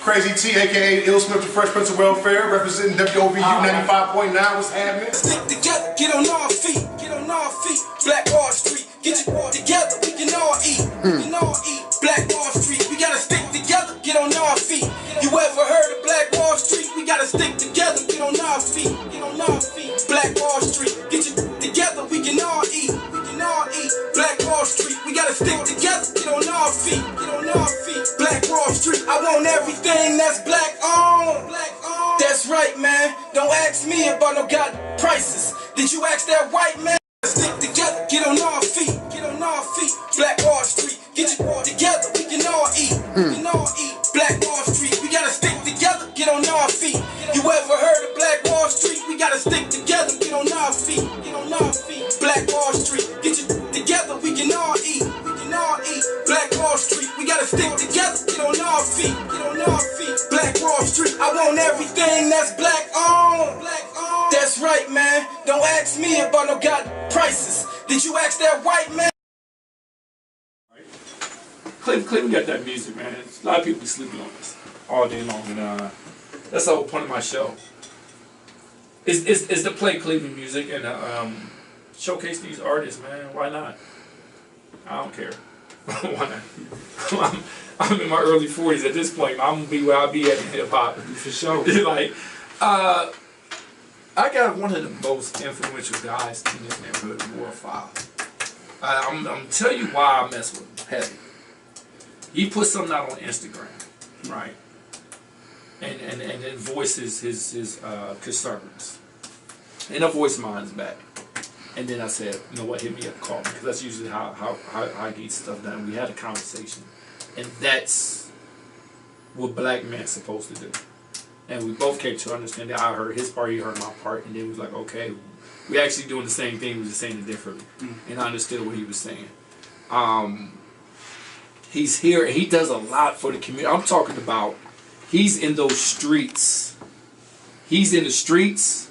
Crazy T, aka Ill Smith, the Fresh Prince of Welfare, representing WOVU 95.9. What's happening? Stick together, get on our feet, get on our feet. Black Wall Street, get your together, we can all eat, we can all eat. Black Wall Street, we gotta stick together, get on our feet. You ever heard of Black Wall Street? We gotta stick together, get on our feet, get on our feet. Black Wall Street, get your together, we can all eat, we can all eat. Black Wall Street, we gotta stick together, get on our feet, get on our feet. Black Wall Street, I want everything that's black on, black on. That's right, man. Don't ask me about no god prices. Did you ask that white man? Stick together, get on our feet, get on our feet. Black Wall Street, get your together, we can all eat, we can all eat. Black Wall Street, we gotta stick together, get on our feet. You ever heard of Black Wall Street? We gotta stick together, get on our feet, get on our feet. Black Wall Street, get your together, we can all eat, we can all eat. Black Wall Street, we gotta stick together, get on our feet, get on our feet. Black Wall Street, I want everything that's black on, black on. That's right, man. Don't ask me about no god prices. Did you ask that white man? Cleveland got that music, man. A lot of people be sleeping on this all day long, and that's the whole point of my show. Is to play Cleveland music and showcase these artists, man. Why not? I don't care. Why not? I'm in my early 40s at this point. I'm gonna be where I'll be at in hip hop for sure. Like, I got one of the most influential guys in this neighborhood, WOVU. I'm telling you why I mess with him heavy. He put something out on Instagram, right? And then voices his concerns. And I voiced mine back. And then I said, you know what, hit me up, call me, because that's usually how I get stuff done. We had a conversation. And that's what black men's supposed to do. And we both came to understand that. I heard his part, he heard my part, and then we was like, okay, we actually doing the same thing, we just saying it differently. And I understood what he was saying. He's here, and he does a lot for the community. I'm talking about, he's in those streets. He's in the streets.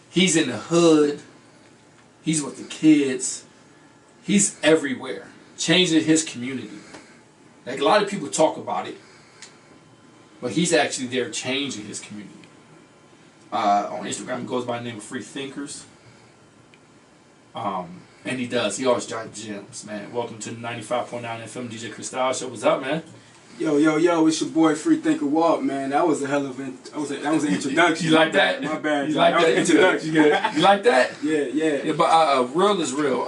He's in the hood. He's with the kids. He's everywhere, changing his community. Like, a lot of people talk about it, but he's actually there changing his community. On Instagram, he goes by the name of Free Thinkers. And he does. He always drops gems, man. Welcome to the 95.9 FM DJ Kristyles show. What's up, man? Yo, it's your boy Free Thinker Walt, man. That was a hell of an introduction. You like that? My bad. You like that introduction? You like that? Yeah. But real is real.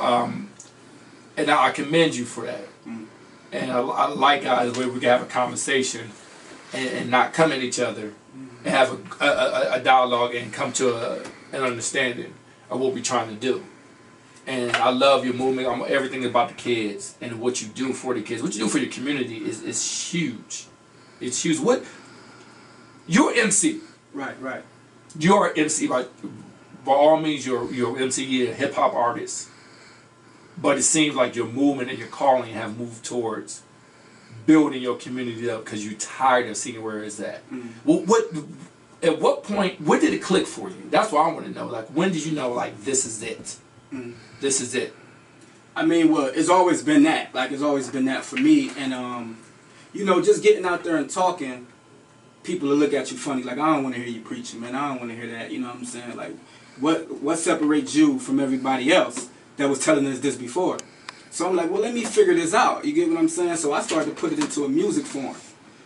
And I commend you for that. And I like guys where we can have a conversation and not come at each other and have a dialogue and come to an understanding of what we're trying to do. And I love your movement. Everything about the kids and what you do for the kids. What you do for your community is huge. It's huge. You're MC. Right. You're an MC. By all means, you're an MC, you're a hip hop artist. But it seems like your movement and your calling have moved towards building your community up because you're tired of seeing where it's at. Well, at what point, where did it click for you? That's what I want to know. Like, when did you know, like, this is it? This is it. I mean, well, it's always been that. Like, it's always been that for me. And, you know, just getting out there and talking, people will look at you funny. Like, I don't want to hear you preaching, man. I don't want to hear that. You know what I'm saying? Like, what separates you from everybody else that was telling us this before? So I'm like, well, let me figure this out. You get what I'm saying? So I started to put it into a music form.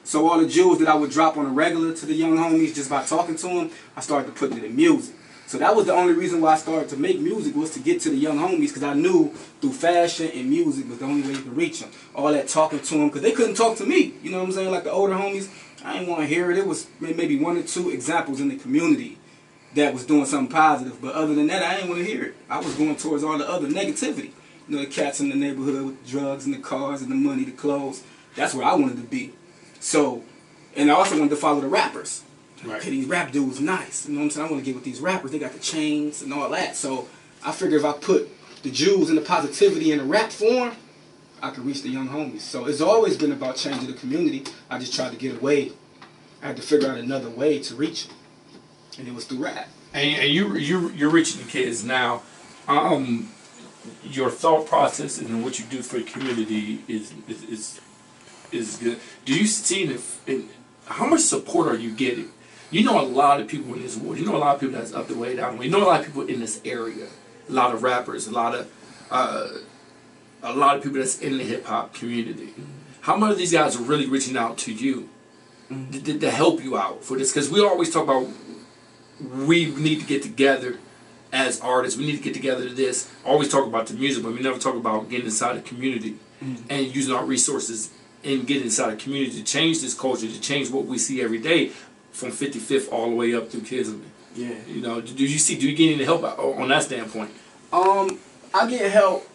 So all the jewels that I would drop on a regular to the young homies just by talking to them, I started to put it in music. So that was the only reason why I started to make music, was to get to the young homies, because I knew through fashion and music was the only way you could reach them. All that talking to them, because they couldn't talk to me. You know what I'm saying? Like the older homies, I didn't want to hear it. It was maybe 1 or 2 examples in the community that was doing something positive. But other than that, I didn't want to hear it. I was going towards all the other negativity. You know, the cats in the neighborhood with the drugs and the cars and the money, the clothes. That's where I wanted to be. So, and I also wanted to follow the rappers. Right. Okay, these rap dudes nice. You know what I'm saying? I want to get with these rappers. They got the chains and all that. So I figured if I put the jewels and the positivity in a rap form, I could reach the young homies. So it's always been about changing the community. I just tried to get away. I had to figure out another way to reach them, and it was through rap. And you're reaching the kids now. Your thought process and what you do for the community is good. Do you see how much support are you getting? You know a lot of people in this world. You know a lot of people that's up the way, down the way. You know a lot of people in this area. A lot of rappers, a lot of people that's in the hip hop community. How many of these guys are really reaching out to you to help you out for this? Because we always talk about we need to get together as artists. We need to get together to this. Always talk about the music, but we never talk about getting inside the community and using our resources and getting inside the community to change this culture, to change what we see every day from 55th all the way up through Kisman. Yeah. You know, do you get any help on that standpoint? I get help.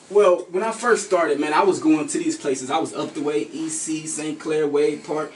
Well, when I first started, man, I was going to these places. I was up the way, EC, St. Clair, Wade Park.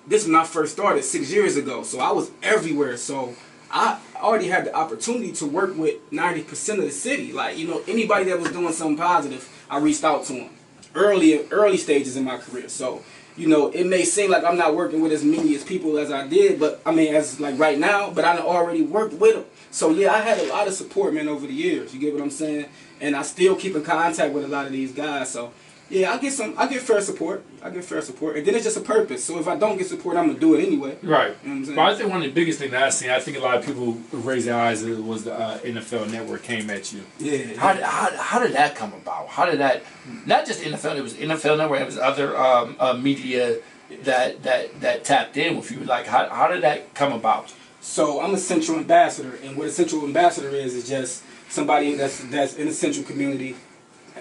This when I first started 6 years ago. So I was everywhere. So I already had the opportunity to work with 90% of the city. Like, you know, anybody that was doing something positive, I reached out to them early stages in my career. So, you know, it may seem like I'm not working with as many as people as I did, but I mean, as like right now, but I already worked with them. So yeah, I had a lot of support, man, over the years. You get what I'm saying? And I still keep in contact with a lot of these guys. So yeah, I get fair support. And then it's just a purpose. So if I don't get support, I'm gonna do it anyway. Right. You know what I'm saying? But I think one of the biggest things that I've seen, I think a lot of people raised their eyes was the NFL Network came at you. Yeah. How did that come about? How did that? Not just NFL. It was NFL Network. It was other media that tapped in with you. Like how did that come about? So I'm a central ambassador, and what a central ambassador is just somebody that's in the central community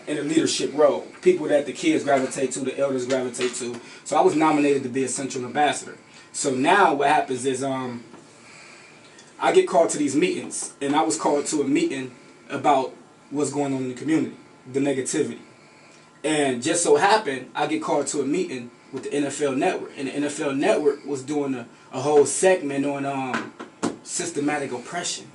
in a leadership role. People that the kids gravitate to, the elders gravitate to. So I was nominated to be a central ambassador. So now what happens is I get called to these meetings, and I was called to a meeting about what's going on in the community, the negativity. And just so happened, I get called to a meeting with the NFL Network, and the NFL Network was doing a whole segment on systematic oppression.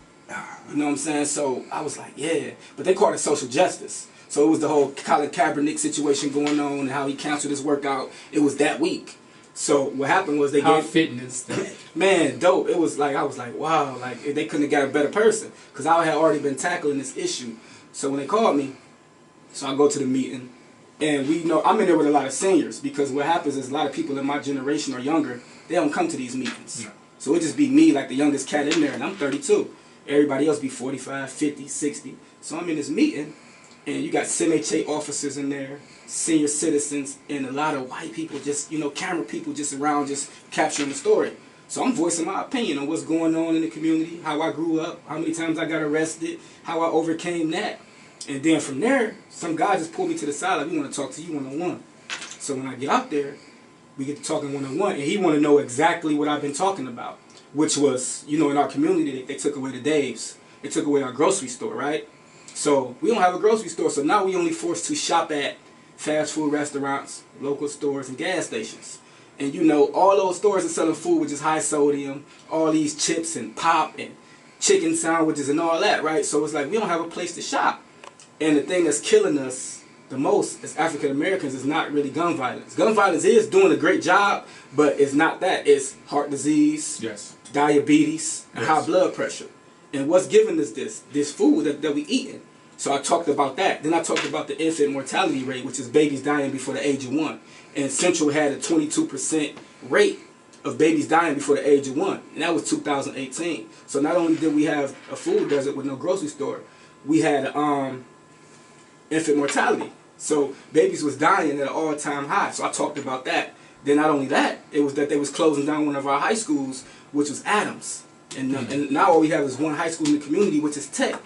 You know what I'm saying? So I was like, yeah. But they called it social justice. So it was the whole Colin Kaepernick situation going on and how he canceled his workout. It was that week. So what happened was they How gave... fitness. Man, dope. It was like, I was like, wow. Like, they couldn't have got a better person. Because I had already been tackling this issue. So when they called me, so I go to the meeting. And I'm in there with a lot of seniors. Because what happens is a lot of people in my generation or younger, they don't come to these meetings. No. So it just be me, like the youngest cat in there. And I'm 32. Everybody else be 45, 50, 60. So I'm in this meeting. And you got CMHA officers in there, senior citizens, and a lot of white people, just, camera people just around, just capturing the story. So I'm voicing my opinion on what's going on in the community, how I grew up, how many times I got arrested, how I overcame that. And then from there, some guy just pulled me to the side, like, we want to talk to you one-on-one. So when I get out there, we get to talking one-on-one, and he want to know exactly what I've been talking about, which was, in our community, they took away the Daves. They took away our grocery store, right? So we don't have a grocery store, so now we only forced to shop at fast food restaurants, local stores, and gas stations. And all those stores are selling food which is high sodium, all these chips and pop and chicken sandwiches and all that, right? So it's like we don't have a place to shop. And the thing that's killing us the most as African Americans is not really gun violence. Gun violence is doing a great job, but it's not that. It's heart disease, yes, diabetes, and high blood pressure. And what's giving us this food that we eating? So I talked about that. Then I talked about the infant mortality rate, which is babies dying before the age of 1. And Central had a 22% rate of babies dying before the age of 1. And that was 2018. So not only did we have a food desert with no grocery store, we had infant mortality. So babies was dying at an all-time high. So I talked about that. Then not only that, it was that they was closing down one of our high schools, which was Adams. And now all we have is one high school in the community, which is Tech.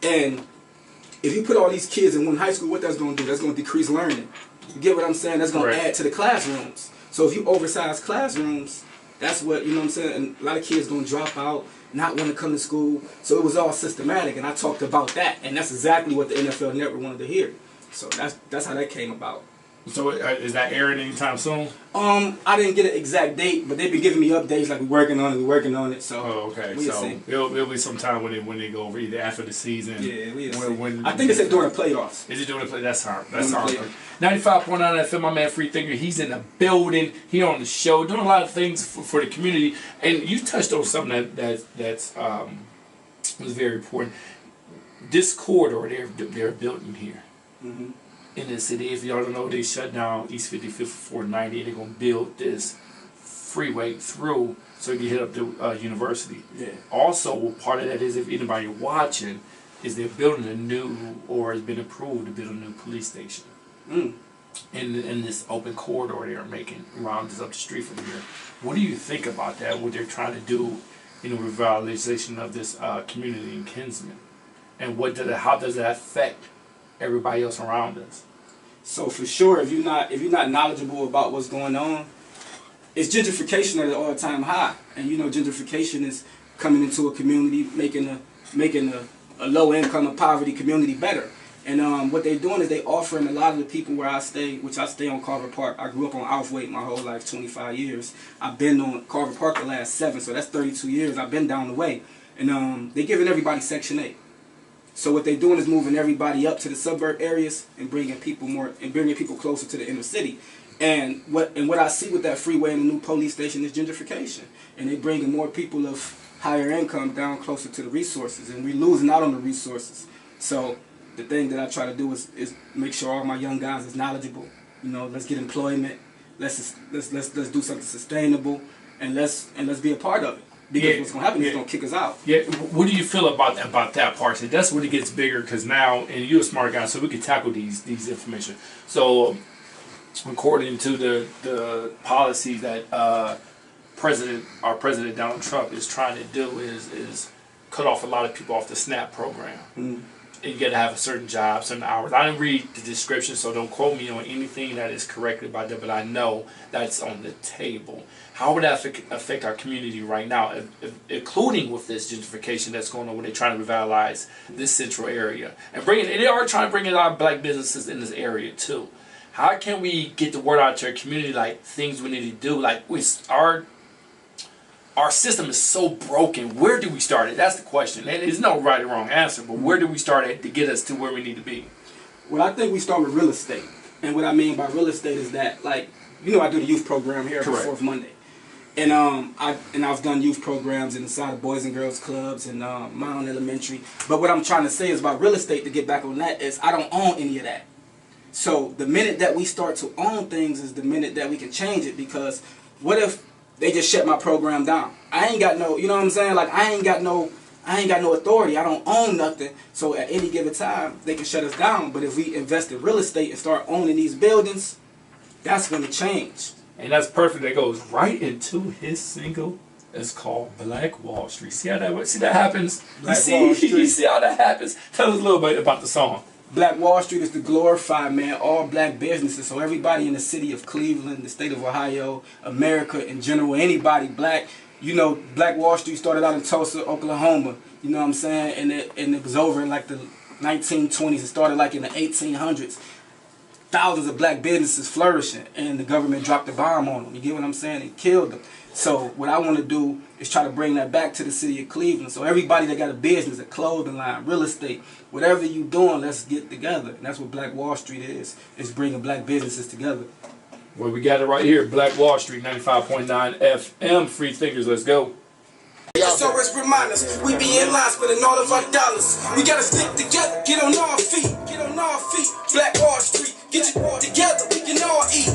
And if you put all these kids in one high school, what that's going to do? That's going to decrease learning. You get what I'm saying? That's going to add to the classrooms. So if you oversize classrooms, that's what, what I'm saying? And a lot of kids going to drop out, not want to come to school. So it was all systematic, and I talked about that. And that's exactly what the NFL Network wanted to hear. So that's how that came about. So is that airing anytime soon? I didn't get an exact date, but they've been giving me updates like we're working on it. So okay. We'll so see. It'll be sometime when they go over either after the season. Yeah, we'll see. I think they said during the playoffs. Is it during the play? That's hard. 95.9 FM. My man Free Thinker. He's in the building. He on the show, doing a lot of things for the community. And you touched on something that's was very important. This corridor they're building here. Mm-hmm. In the city, if y'all don't know, they shut down East 55th for 490. They're gonna build this freeway through so you can hit up the university. Yeah. Also, part of that is, if anybody watching, is they're building a new, or has been approved to build a new police station. In this open corridor they're making around just up the street from here. What do you think about that? What they're trying to do in the revitalization of this community in Kinsman, and how does that affect everybody else around us? So for sure, if you're not knowledgeable about what's going on, it's gentrification at an all-time high, and you know gentrification is coming into a community, making a low-income, a poverty community better. And what they're doing is they offering a lot of the people where I stay, which I stay on Carver Park. I grew up on Outhwaite my whole life, 25 years. I've been on Carver Park the last 7, so that's 32 years. I've been down the way. And they're giving everybody Section 8. So what they're doing is moving everybody up to the suburb areas and bringing people closer to the inner city. And what I see with that freeway and the new police station is gentrification. And they're bringing more people of higher income down closer to the resources. And we're losing out on the resources. So the thing that I try to do is make sure all my young guys is knowledgeable. You know, let's get employment. Let's do something sustainable, and let's be a part of it. Because what's gonna happen is it's gonna kick us out. Yeah. What do you feel about that part? So that's when it gets bigger, because now, and you're a smart guy, so we can tackle these information. So according to the policy that our President Donald Trump is trying to do is cut off a lot of people off the SNAP program. You got to have a certain job, certain hours. I didn't read the description, so don't quote me on anything that is corrected by that, but I know that's on the table. How would that affect our community right now, including with this gentrification that's going on, where they're trying to revitalize this central area? And they are trying to bring in a lot of black businesses in this area too. How can we get the word out to our community, like things we need to do? Like our system is so broken. Where do we start at? That's the question. And there's no right or wrong answer, but where do we start at to get us to where we need to be? Well, I think we start with real estate. And what I mean by real estate is that, like, you know, I do the youth program here every fourth Monday. And I've done youth programs inside of Boys and Girls Clubs and Mount Elementary. But what I'm trying to say is about real estate, to get back on that, is I don't own any of that. So the minute that we start to own things is the minute that we can change it. Because what if they just shut my program down? I ain't got no, you know what I'm saying? Like, I ain't got no authority. I don't own nothing. So at any given time, they can shut us down. But if we invest in real estate and start owning these buildings, that's when it change. And that's perfect. That goes right into his single. It's called Black Wall Street. See how that happens? You see how that happens? Tell us a little bit about the song. Black Wall Street is to glorify, man, all black businesses. So everybody in the city of Cleveland, the state of Ohio, America in general, anybody black, you know, Black Wall Street started out in Tulsa, Oklahoma. You know what I'm saying? And it was over in like the 1920s. It started like in the 1800s. Thousands of black businesses flourishing, and the government dropped the bomb on them. You get what I'm saying? It killed them. So what I want to do is try to bring that back to the city of Cleveland. So everybody that got a business, a clothing line, real estate, whatever you doing, let's get together. And that's what Black Wall Street is bringing black businesses together. Well, we got it right here. Black Wall Street, 95.9 FM. Free thinkers, let's go. So it's remind us, we be in line spending all of our dollars. We gotta stick together, get on our feet, Black Wall Street, get your together, we can all eat,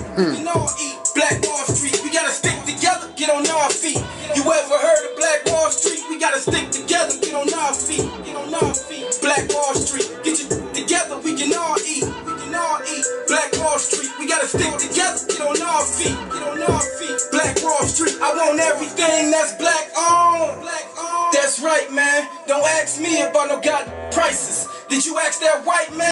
Black Wall Street, we gotta stick together, get on our feet. You ever heard of Black Wall Street? We gotta stick together, get on our feet, Black Wall Street, get your together, we can all eat, Black Wall Street, we gotta stick together, get on our feet, Black Wall Street, I want everything that's black on. That's right, man. Don't ask me about no god prices. Did you ask that white man?